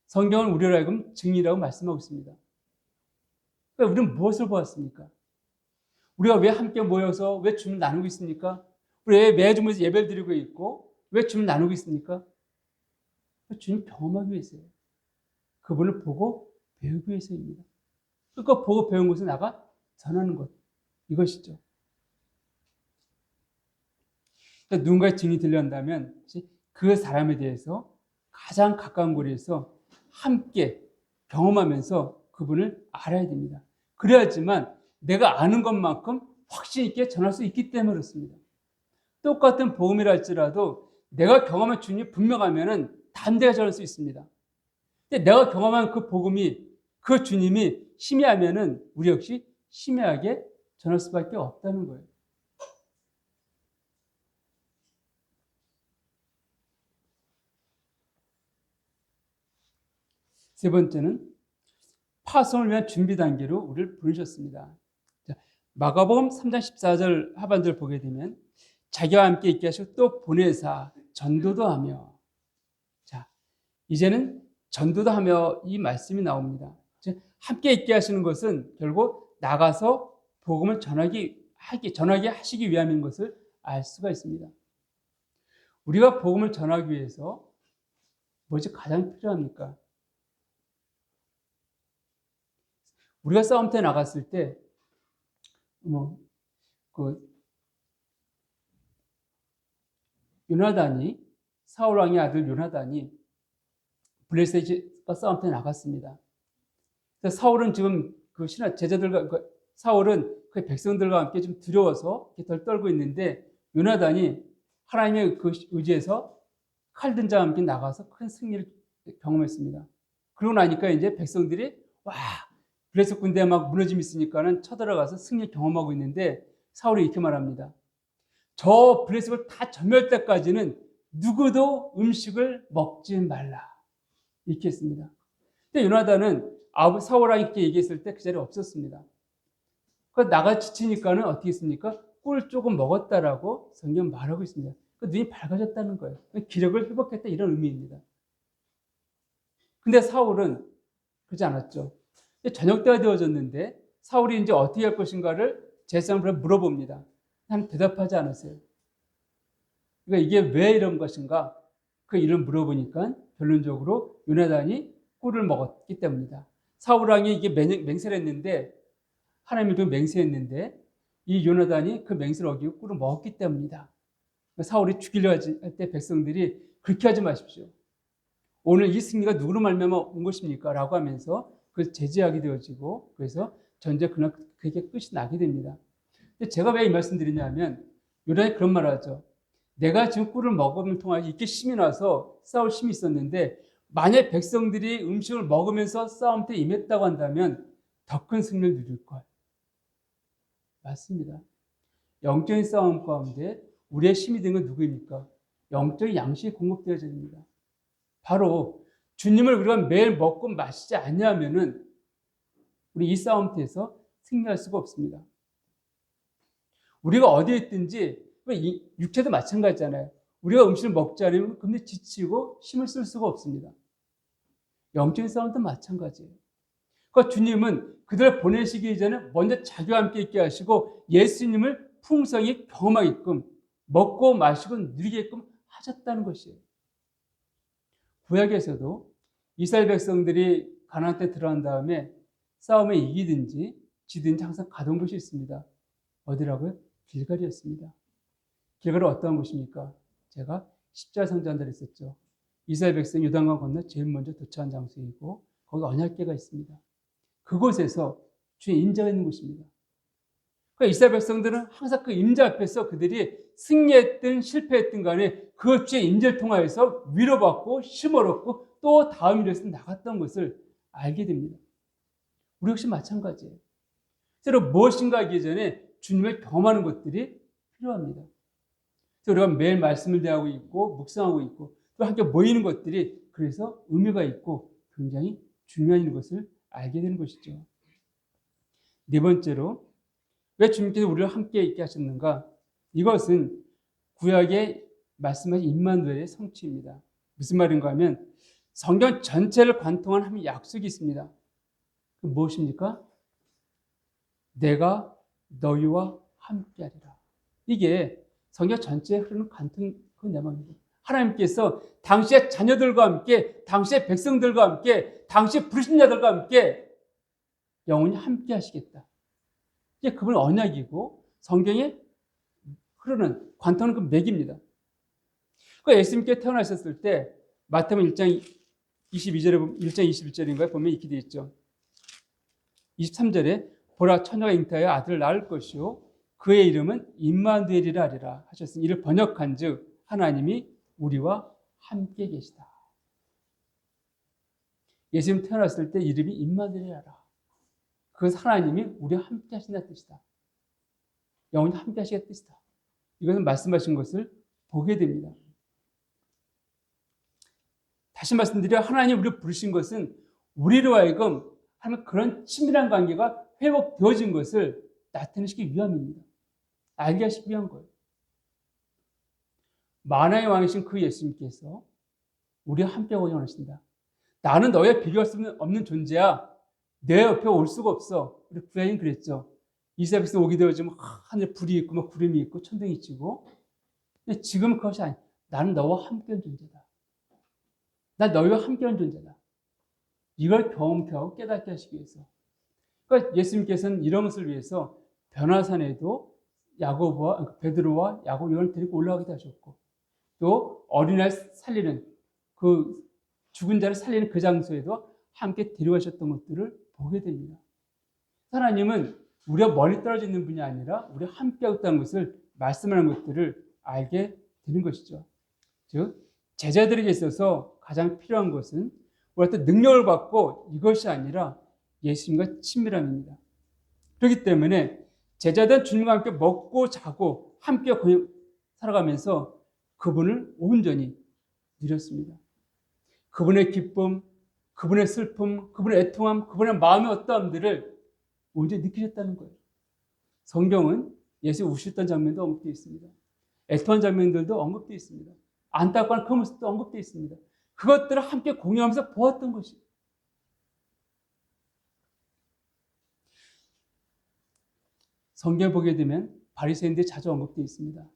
성경은 우리로 하여금 증인이라고 말씀하고 있습니다. 그러니까 우리는 무엇을 보았습니까? 우리가 왜 함께 모여서 왜 주님을 나누고 있습니까? 우리 왜 매주 예배를 드리고 있고 왜 주님을 나누고 있습니까? 주님 경험하기 위해서예요. 그분을 보고 배우기 위해서입니다. 그러니까 보고 배운 것을 나가 전하는 것, 이것이죠. 그러니까 누군가의 증인이 들려온다면 그 사람에 대해서 가장 가까운 거리에서 함께 경험하면서 그분을 알아야 됩니다. 그래야지만 내가 아는 것만큼 확신 있게 전할 수 있기 때문에 그렇습니다. 똑같은 복음이라 할지라도 내가 경험한 주님이 분명하면 담대하게 전할 수 있습니다. 근데 내가 경험한 그 복음이, 그 주님이 희미하면 우리 역시 희미하게 전할 수밖에 없다는 거예요. 세 번째는 파송을 위한 준비 단계로 우리를 부르셨습니다. 마가복음 3장 14절 하반절 보게 되면 자기와 함께 있게 하시고 또 보내사 전도도 하며, 자, 이제는 전도도 하며 이 말씀이 나옵니다. 함께 있게 하시는 것은 결국 나가서 복음을 전하게 하시기 위함인 것을 알 수가 있습니다. 우리가 복음을 전하기 위해서 무엇이 가장 필요합니까? 우리가 싸움터에 나갔을 때, 요나단이, 사울 왕의 아들 요나단이 블레셋과 싸움터에 나갔습니다. 사울은 지금 그 제자들과, 사울은 그 백성들과 함께 좀 두려워서 덜 떨고 있는데, 요나단이 하나님의 그 의지에서 칼 든 자와 함께 나가서 큰 승리를 경험했습니다. 그러고 나니까 이제 백성들이, 와, 블레셋 군대에 막 무너짐이 있으니까는 쳐들어가서 승리 경험하고 있는데, 사울이 이렇게 말합니다. 저 블레셋을 다 점멸 때까지는 누구도 음식을 먹지 말라. 이렇게 했습니다. 근데 요나단은 사울 왕이 이렇게 얘기했을 때 그 자리에 없었습니다. 나가 지치니까는 어떻게 했습니까? 꿀 조금 먹었다라고 성경 말하고 있습니다. 눈이 밝아졌다는 거예요. 기력을 회복했다, 이런 의미입니다. 근데 사울은 그러지 않았죠. 저녁 때가 되어졌는데 사울이 이제 어떻게 할 것인가를 제사장한테 물어봅니다. 난 대답하지 않았어요. 그러니까 이게 왜 이런 것인가? 그 일을 물어보니까 결론적으로 요나단이 꿀을 먹었기 때문이다. 사울 왕이 이게 맹세를 했는데, 하나님이 맹세했는데 이 요나단이 그 맹세를 어기고 꿀을 먹었기 때문이다. 사울이 죽이려 할 때 백성들이 그렇게 하지 마십시오. 오늘 이 승리가 누구로 말미암아 온 것입니까? 라고 하면서 그걸 제지하게 되어지고 그래서 전쟁 그날 그게 끝이 나게 됩니다. 근데 제가 왜 이 말씀 드리냐면 요단이 그런 말을 하죠. 내가 지금 꿀을 먹음을 통하여 이렇게 힘이 나서 싸울 힘이 있었는데 만약 백성들이 음식을 먹으면서 싸움 때 임했다고 한다면 더 큰 승리를 누릴 걸. 맞습니다. 영적인 싸움 가운데 우리의 힘이 된 건 누구입니까? 영적인 양식이 공급되어야 됩니다. 바로 주님을 우리가 매일 먹고 마시지 않냐면은 우리 이 싸움터에서 승리할 수가 없습니다. 우리가 어디에 있든지 육체도 마찬가지잖아요. 우리가 음식을 먹지 않으면 근데 지치고 힘을 쓸 수가 없습니다. 영적인 싸움도 마찬가지예요. 그러니까 주님은 그들을 보내시기 전에 먼저 자기와 함께 있게 하시고 예수님을 풍성히 경험하게끔 먹고 마시고 누리게끔 하셨다는 것이에요. 구약에서도 이스라엘 백성들이 가나안 때 들어간 다음에 싸움에 이기든지 지든지 항상 가던 곳이 있습니다. 어디라고요? 길갈이었습니다. 길갈은 어떠한 곳입니까? 제가 십자가 성전을 했었죠. 이스라엘 백성이 요단강 건너 제일 먼저 도착한 장소이고 거기 언약궤가 있습니다. 그곳에서 주의 임재가 있는 곳입니다. 그러니까 이스라엘 백성들은 항상 그 임재 앞에서 그들이 승리했든 실패했든 간에 그 주의 임재를 통하여서 위로받고 힘을 얻고 또 다음 일에서 나갔던 것을 알게 됩니다. 우리 역시 마찬가지예요. 새로 무엇인가 하기 전에 주님을 경험하는 것들이 필요합니다. 그래서 우리가 매일 말씀을 대하고 있고 묵상하고 있고 또 함께 모이는 것들이 그래서 의미가 있고 굉장히 중요한 것을 알게 되는 것이죠. 네 번째로 왜 주님께서 우리를 함께 있게 하셨는가? 이것은 구약에 말씀하신 임마누엘의 성취입니다. 무슨 말인가 하면 성경 전체를 관통한 한 약속이 있습니다. 그 무엇입니까? 내가 너희와 함께하리라. 이게 성경 전체에 흐르는 관통 그 내용입니다. 하나님께서 당시의 자녀들과 함께, 당시의 백성들과 함께, 당시의 부르신 자들과 함께 영원히 함께 하시겠다. 이게 그분 언약이고 성경에 흐르는 관통하는 그 맥입니다. 그 예수님께 태어나셨을 때 마태복음 1장 22절에 보면 1장 21절인가요? 보면 이렇게 되어 있죠. 23절에 보라 처녀가 잉태하여 아들을 낳을 것이요 그의 이름은 임마누엘이라 하리라 하셨으니 이를 번역한즉 하나님이 우리와 함께 계시다. 예수님 태어났을 때 이름이 임마누엘이라. 그것은 하나님이 우리와 함께 하신다는 뜻이다. 영원히 함께 하시겠다는 뜻이다. 이것은 말씀하신 것을 보게 됩니다. 다시 말씀드려 하나님 우리를 부르신 것은 우리로 하여금 하나님 그런 친밀한 관계가 회복되어진 것을 나타내시기 위함입니다. 알게 하시기 위한 거예요. 만왕의 왕이신 그 예수님께서 우리와 함께하고 원하신다. 나는 너의 비교할 수 없는 존재야. 내 옆에 올 수가 없어. 우리 구약인 그랬죠. 이스라엘 백성 오게 되어지면 하늘에 불이 있고 막 구름이 있고 천둥이 치고. 근데 지금은 그것이 아니야. 나는 너와 함께한 존재다. 나 너희와 함께한 존재다. 이걸 경험케 하고 깨닫게 하시기 위해서. 그러니까 예수님께서는 이런 것을 위해서 변화산에도 야고보와 베드로와 야고보 이걸 데리고 올라가기도 하셨고 또 어린아이 살리는 그 죽은 자를 살리는 그 장소에도 함께 데려가셨던 것들을 보게 됩니다. 하나님은 우리가 멀리 떨어져 있는 분이 아니라 우리가 함께하고 있다는 것을 말씀하는 것들을 알게 되는 것이죠. 즉 제자들에게 있어서 가장 필요한 것은 우리가 능력을 받고 이것이 아니라 예수님과 친밀함입니다. 그렇기 때문에 제자들은 주님과 함께 먹고 자고 함께 살아가면서 그분을 온전히 누렸습니다. 그분의 기쁨, 그분의 슬픔, 그분의 애통함, 그분의 마음의 어떠함들을 온전히 느끼셨다는 거예요. 성경은 예수 우셨던 장면도 언급되어 있습니다. 애통한 장면들도 언급되어 있습니다. 안타까운 그 모습도 언급되어 있습니다. 그것들을 함께 공유하면서 보았던 것이. 성경을 보게 되면 바리새인들이 자주 언급되어 있습니다.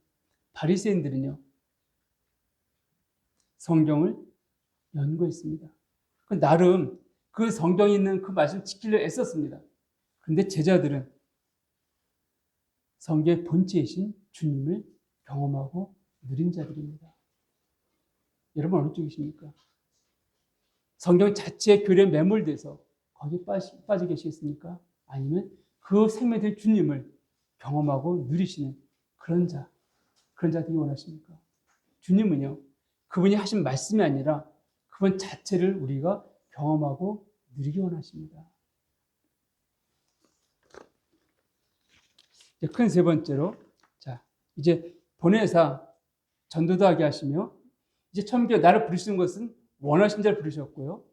바리새인들은요, 성경을 연구했습니다. 나름 그 성경에 있는 그 말씀 지키려 애썼습니다. 그런데 제자들은 성경의 본체이신 주님을 경험하고 누린 자들입니다. 여러분 어느 쪽이십니까? 성경 자체의 교리에 매몰돼서 거기에 빠져 계시겠습니까? 아니면 그 생명된 주님을 경험하고 누리시는 그런 자 되기 원하십니까? 주님은요, 그분이 하신 말씀이 아니라 그분 자체를 우리가 경험하고 누리기 원하십니다. 큰 세 번째로, 이제 보혜사 전도도 하게 하시며, 이제 처음에 나를 부르시는 것은 원하신 자를 부르셨고요.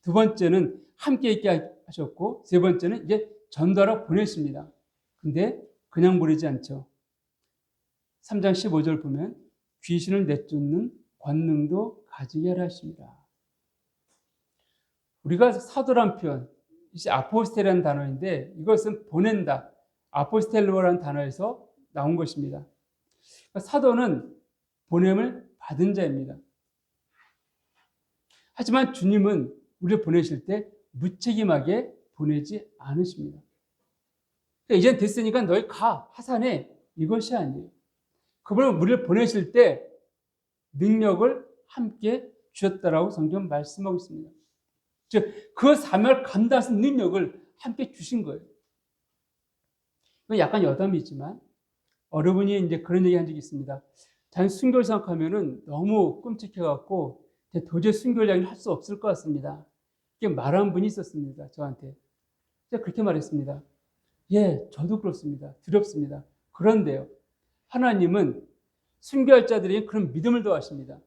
두 번째는 함께 있게 하셨고, 세 번째는 이제 전도하러 보내십니다. 근데 그냥 보내지 않죠. 3장 15절 보면 귀신을 내쫓는 권능도 가지게 하라 하십니다. 우리가 사도란 표현, 이제 아포스텔이라는 단어인데 이것은 보낸다, 아포스텔로라는 단어에서 나온 것입니다. 그러니까 사도는 보냄을 받은 자입니다. 하지만 주님은 우리를 보내실 때 무책임하게 보내지 않으십니다. 그러니까 이젠 됐으니까 너희 가, 하산해, 이것이 아니에요. 그분은 우리를 보내실 때 능력을 함께 주셨다라고 성경 말씀하고 있습니다. 즉, 그 사명을 감당하는 능력을 함께 주신 거예요. 약간 여담이지만 어르분이 이제 그런 얘기 한 적이 있습니다. 자기 순교를 생각하면은 너무 끔찍해갖고 도저히 순교 이야기를 할 수 없을 것 같습니다. 이렇게 말한 분이 있었습니다. 저한테. 제가 그렇게 말했습니다. 예, 저도 그렇습니다. 두렵습니다. 그런데요, 하나님은 순교할 자들에게 그런 믿음을 더하십니다.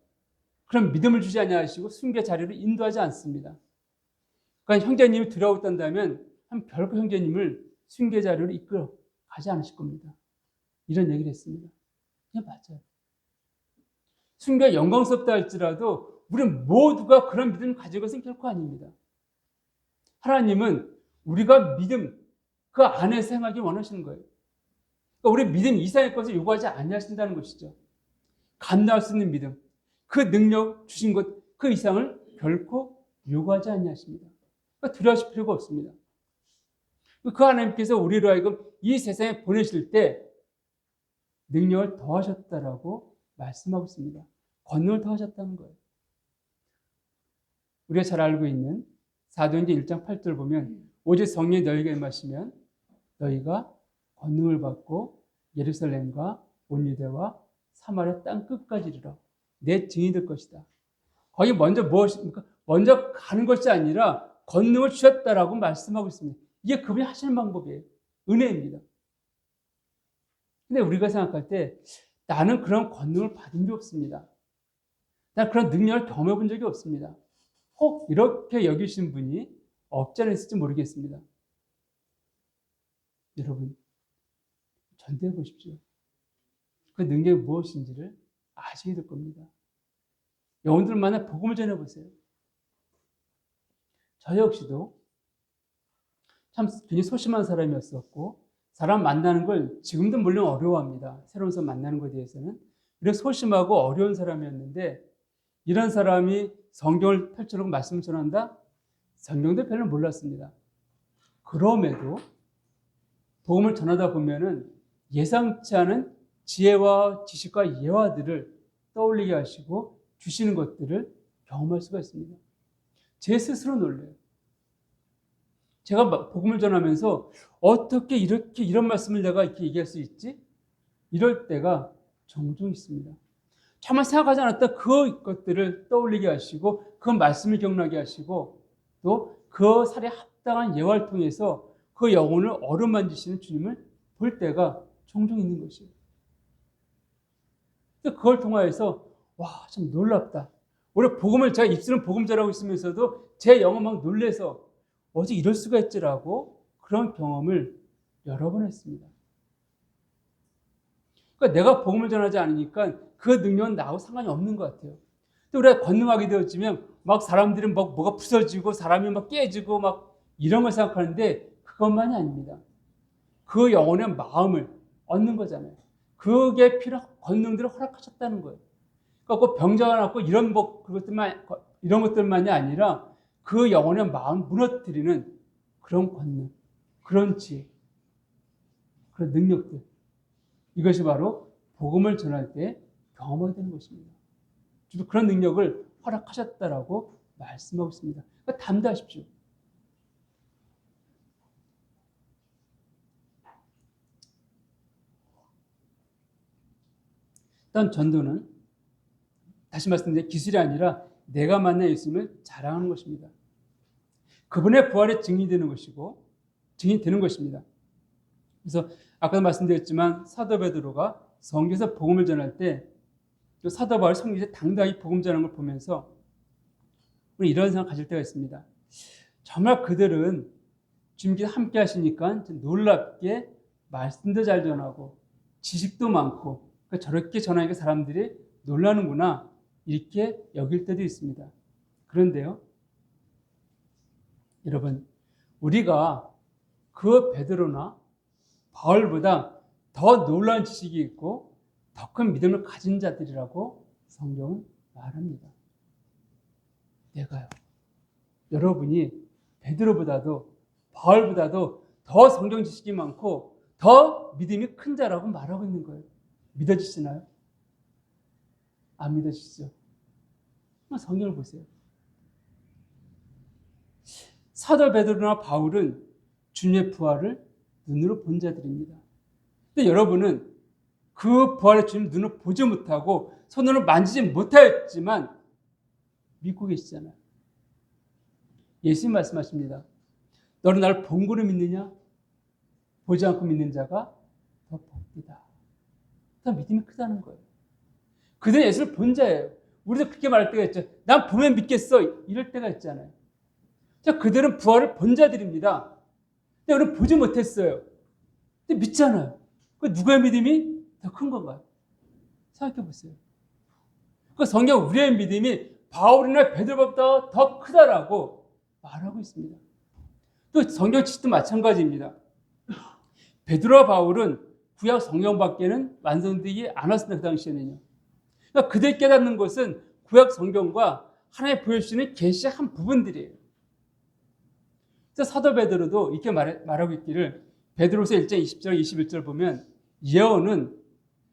그런 믿음을 주지 아니하시고 순교 자리로 인도하지 않습니다. 그러니까 형제님이 두려웠단다면 결코 형제님을 순교 자리로 이끌어 가지 않으실 겁니다. 이런 얘기를 했습니다. 그냥 맞아요. 순교가 영광스럽다 할지라도 우리는 모두가 그런 믿음을 가진 것은 결코 아닙니다. 하나님은 우리가 믿음 그 안에서 행하기 원하시는 거예요. 그러니까 우리 믿음 이상의 것을 요구하지 아니하신다는 것이죠. 감당할 수 있는 믿음, 그 능력 주신 것 그 이상을 결코 요구하지 아니하십니다. 그러니까 두려워하실 필요가 없습니다. 그 하나님께서 우리로 하여금 이 세상에 보내실 때 능력을 더하셨다라고 말씀하고 있습니다. 권능을 더하셨다는 거예요. 우리가 잘 알고 있는 사도행전 1장 8절 보면 오직 성령이 너희에게 임하시면 너희가 권능을 받고 예루살렘과 온 유대와 사마리아 땅 끝까지 이르러 내 증인이 될 것이다. 거기 먼저 무엇입니까? 먼저 가는 것이 아니라 권능을 주셨다라고 말씀하고 있습니다. 이게 그분이 하시는 방법이에요. 은혜입니다. 근데 우리가 생각할 때 나는 그런 권능을 받은 게 없습니다. 난 그런 능력을 경험해 본 적이 없습니다. 혹 이렇게 여기시는 분이 없지 않아 있을지 모르겠습니다. 여러분, 전도해 보십시오. 그 능력이 무엇인지를 아시게 될 겁니다. 영혼들 만나 복음을 전해보세요. 저 역시도 참 굉장히 소심한 사람이었었고 사람 만나는 걸 지금도 물론 어려워합니다. 새로운 사람 만나는 것에 대해서는. 이렇게 소심하고 어려운 사람이었는데 이런 사람이 성경을 펼쳐놓고 말씀을 전한다? 성경도 별로 몰랐습니다. 그럼에도 복음을 전하다 보면은 예상치 않은 지혜와 지식과 예화들을 떠올리게 하시고 주시는 것들을 경험할 수가 있습니다. 제 스스로 놀래요. 제가 복음을 전하면서 어떻게 이런 말씀을 내가 이렇게 얘기할 수 있지? 이럴 때가 종종 있습니다. 정말 생각하지 않았던 그것들을 떠올리게 하시고 그 말씀을 기억나게 하시고 또 그 살에 합당한 예화를 통해서 그 영혼을 어루만지시는 주님을 볼 때가 종종 있는 것이에요. 그걸 통하여서 와, 참 놀랍다. 우리 복음을 제가 입술은 복음 전하고 있으면서도 제 영혼 막 놀래서 어떻게 이럴 수가 있지라고 그런 경험을 여러 번 했습니다. 그러니까 내가 복음을 전하지 않으니까 그 능력은 나하고 상관이 없는 것 같아요. 또 우리가 권능하게 되어지면 막 사람들이 뭐가 부서지고 사람이 막 깨지고 막 이런 걸 생각하는데 그것만이 아닙니다. 그 영혼의 마음을 얻는 거잖아요. 그게 필요한 권능들을 허락하셨다는 거예요. 그러니까 병자가 났고 이런 것들만이 아니라 그 영혼의 마음을 무너뜨리는 그런 권능, 그런 지혜, 그런 능력들. 이것이 바로 복음을 전할 때 경험하게 되는 것입니다. 주도 그런 능력을 허락하셨다라고 말씀하고 있습니다. 그러니까 담대하십시오. 일단 전도는 다시 말씀드리면 기술이 아니라 내가 만난 예수님을 자랑하는 것입니다. 그분의 부활에 증인되는 것이고 증인되는 것입니다. 그래서 아까도 말씀드렸지만 사도 베드로가 성경에서 복음을 전할 때 사도 바울 성경에서 당당히 복음 전하는 걸 보면서 우리 이런 생각 가질 때가 있습니다. 정말 그들은 주님께서 함께 하시니까 놀랍게 말씀도 잘 전하고 지식도 많고 그러니까 저렇게 전하니까 사람들이 놀라는구나 이렇게 여길 때도 있습니다. 그런데요, 여러분, 우리가 그 베드로나 바울보다 더 놀라운 지식이 있고 더 큰 믿음을 가진 자들이라고 성경은 말합니다. 내가요, 여러분이 베드로보다도 바울보다도 더 성경 지식이 많고 더 믿음이 큰 자라고 말하고 있는 거예요. 믿어지시나요? 안 믿어지시죠? 성경을 보세요. 사도 베드로나 바울은 주님의 부활을 눈으로 본 자들입니다. 근데 여러분은 그 부활의 주님 눈으로 보지 못하고 손으로 만지지 못하였지만 믿고 계시잖아요. 예수님 말씀하십니다. 너는 나를 본 거로 믿느냐? 보지 않고 믿는 자가 더 복이다. 더 믿음이 크다는 거예요. 그들은 예수를 본 자예요. 우리도 그렇게 말할 때가 있죠. 난 보면 믿겠어. 이럴 때가 있잖아요. 자, 그들은 부활을 본 자들입니다. 근데 우리는 보지 못했어요. 근데 믿잖아요. 그 누구의 믿음이 더 큰 건가요? 생각해 보세요. 그 성경 우리의 믿음이 바울이나 베드로보다 더 크다라고 말하고 있습니다. 또 성경 지식도 마찬가지입니다. 베드로와 바울은 구약 성경밖에는 완성되지 않았습니다. 그 당시에는요. 그러니까 그들이 깨닫는 것은 구약 성경과 하나님 보여주시는 계시의 한 부분들이에요. 그래서 사도 베드로도 이렇게 말하고 있기를 베드로서 1장 20절 21절 보면 예언은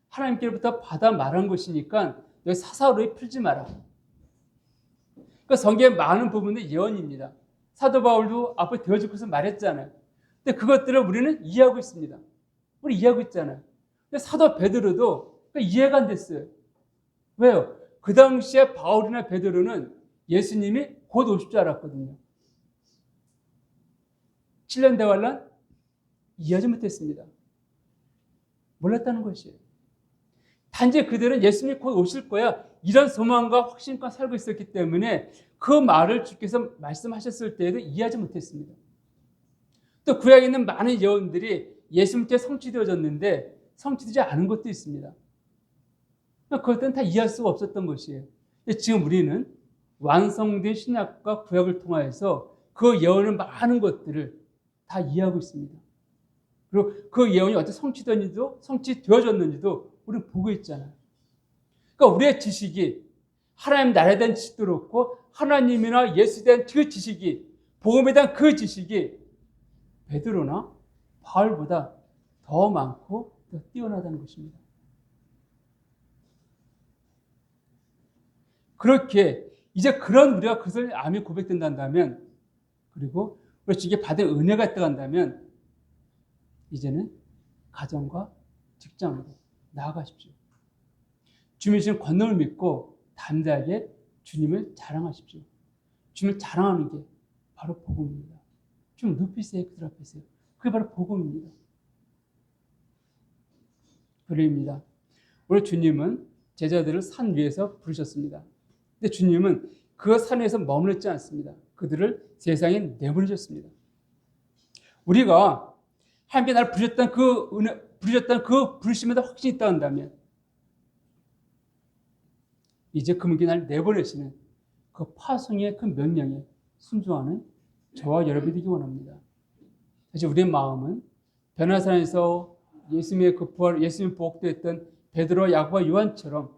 하나님께로부터 받아 말한 것이니까 너희 사사로이 풀지 마라. 그러니까 성경의 많은 부분은 예언입니다. 사도 바울도 앞에 되어줄 것을 말했잖아요. 근데 그것들을 우리는 이해하고 있습니다. 우리 이해하고 있잖아요. 근데 사도 베드로도 이해가 안 됐어요. 왜요? 그 당시에 바울이나 베드로는 예수님이 곧 오실 줄 알았거든요. 7년 대환란 이해하지 못했습니다. 몰랐다는 것이에요. 단지 그들은 예수님이 곧 오실 거야 이런 소망과 확신과 살고 있었기 때문에 그 말을 주께서 말씀하셨을 때에도 이해하지 못했습니다. 또 구약에 있는 많은 예언들이 예수님 때 성취되어졌는데 성취되지 않은 것도 있습니다. 그것들은 다 이해할 수가 없었던 것이에요. 지금 우리는 완성된 신약과 구약을 통하여서 그 예언을 많은 것들을 다 이해하고 있습니다. 그리고 그 예언이 어떻게 성취되었는지도 성취되어졌는지도 우리는 보고 있잖아요. 그러니까 우리의 지식이 하나님 나라에 대한 지식도 그렇고 하나님이나 예수에 대한 그 지식이 복음에 대한 그 지식이 베드로나 바울보다 더 많고 더 뛰어나다는 것입니다. 그렇게 이제 그런 우리가 그것을 암이 고백된다면 그리고 우리 주께 받은 은혜가 있다고 한다면 이제는 가정과 직장으로 나아가십시오. 주님이 주신 권능을 믿고 담대하게 주님을 자랑하십시오. 주님을 자랑하는 게 바로 복음입니다. 주님 눕히세요. 그들 앞에서요. 그게 바로 복음입니다. 그러입니다. 우리 주님은 제자들을 산 위에서 부르셨습니다. 근데 주님은 그 산에서 머무르지 않습니다. 그들을 세상에 내보내셨습니다. 우리가 하나님께 나를 부르셨다는 그 은혜, 부르셨다는 그 부르심에도 확신이 있다 한다면 이제 그분께 나를 내보내시는 그 파송의 그 명령에 순종하는 저와 여러분이 되기 원합니다. 사실 우리의 마음은 변화산에서 예수님의 그 부활, 예수님 보복되었던 베드로, 야고보와 요한처럼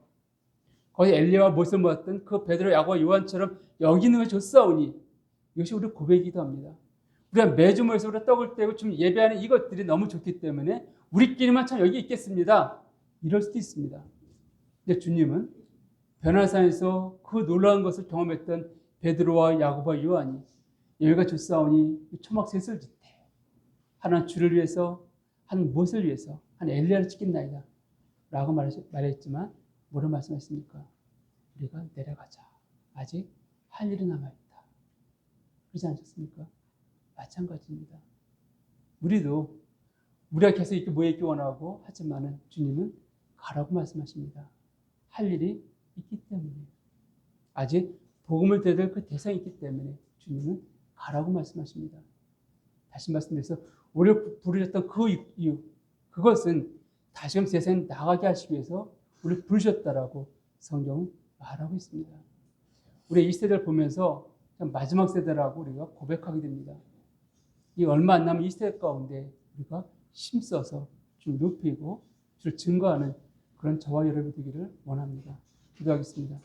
거기 엘리야와 모세를 모았던 그 베드로, 야고보와 요한처럼 여기는 것이 좋사오니 이것이 우리 고백이기도 합니다. 우리가 매주 모여서 우리가 떡을 떼고 좀 예배하는 이것들이 너무 좋기 때문에 우리끼리만 참 여기 있겠습니다. 이럴 수도 있습니다. 근데 주님은 변화산에서 그 놀라운 것을 경험했던 베드로와 야고보와 요한이 여기가 주사오니 초막셋을 짓되 하나는 주를 위해서 한 무엇을 위해서 한 엘리야를 찍겠나이다 라고 말했지만 뭐라 말씀하셨습니까? 우리가 내려가자. 아직 할 일이 남아있다. 그러지 않으셨습니까? 마찬가지입니다. 우리가 계속 이렇게 모여있기 원하고 하지만은 주님은 가라고 말씀하십니다. 할 일이 있기 때문에. 아직 복음을 들을 그 대상이 있기 때문에 주님은 가라고 말씀하십니다. 다시 말씀드려서 우리를 부르셨던 그 이유, 그것은 다시금 세상에 나가게 하시기 위해서 우리를 부르셨다라고 성경은 말하고 있습니다. 우리 이 세대를 보면서 마지막 세대라고 우리가 고백하게 됩니다. 이 얼마 안 남은 이 세대 가운데 우리가 힘써서 주를 높이고 주를 증거하는 그런 저와 여러분이 되기를 원합니다. 기도하겠습니다.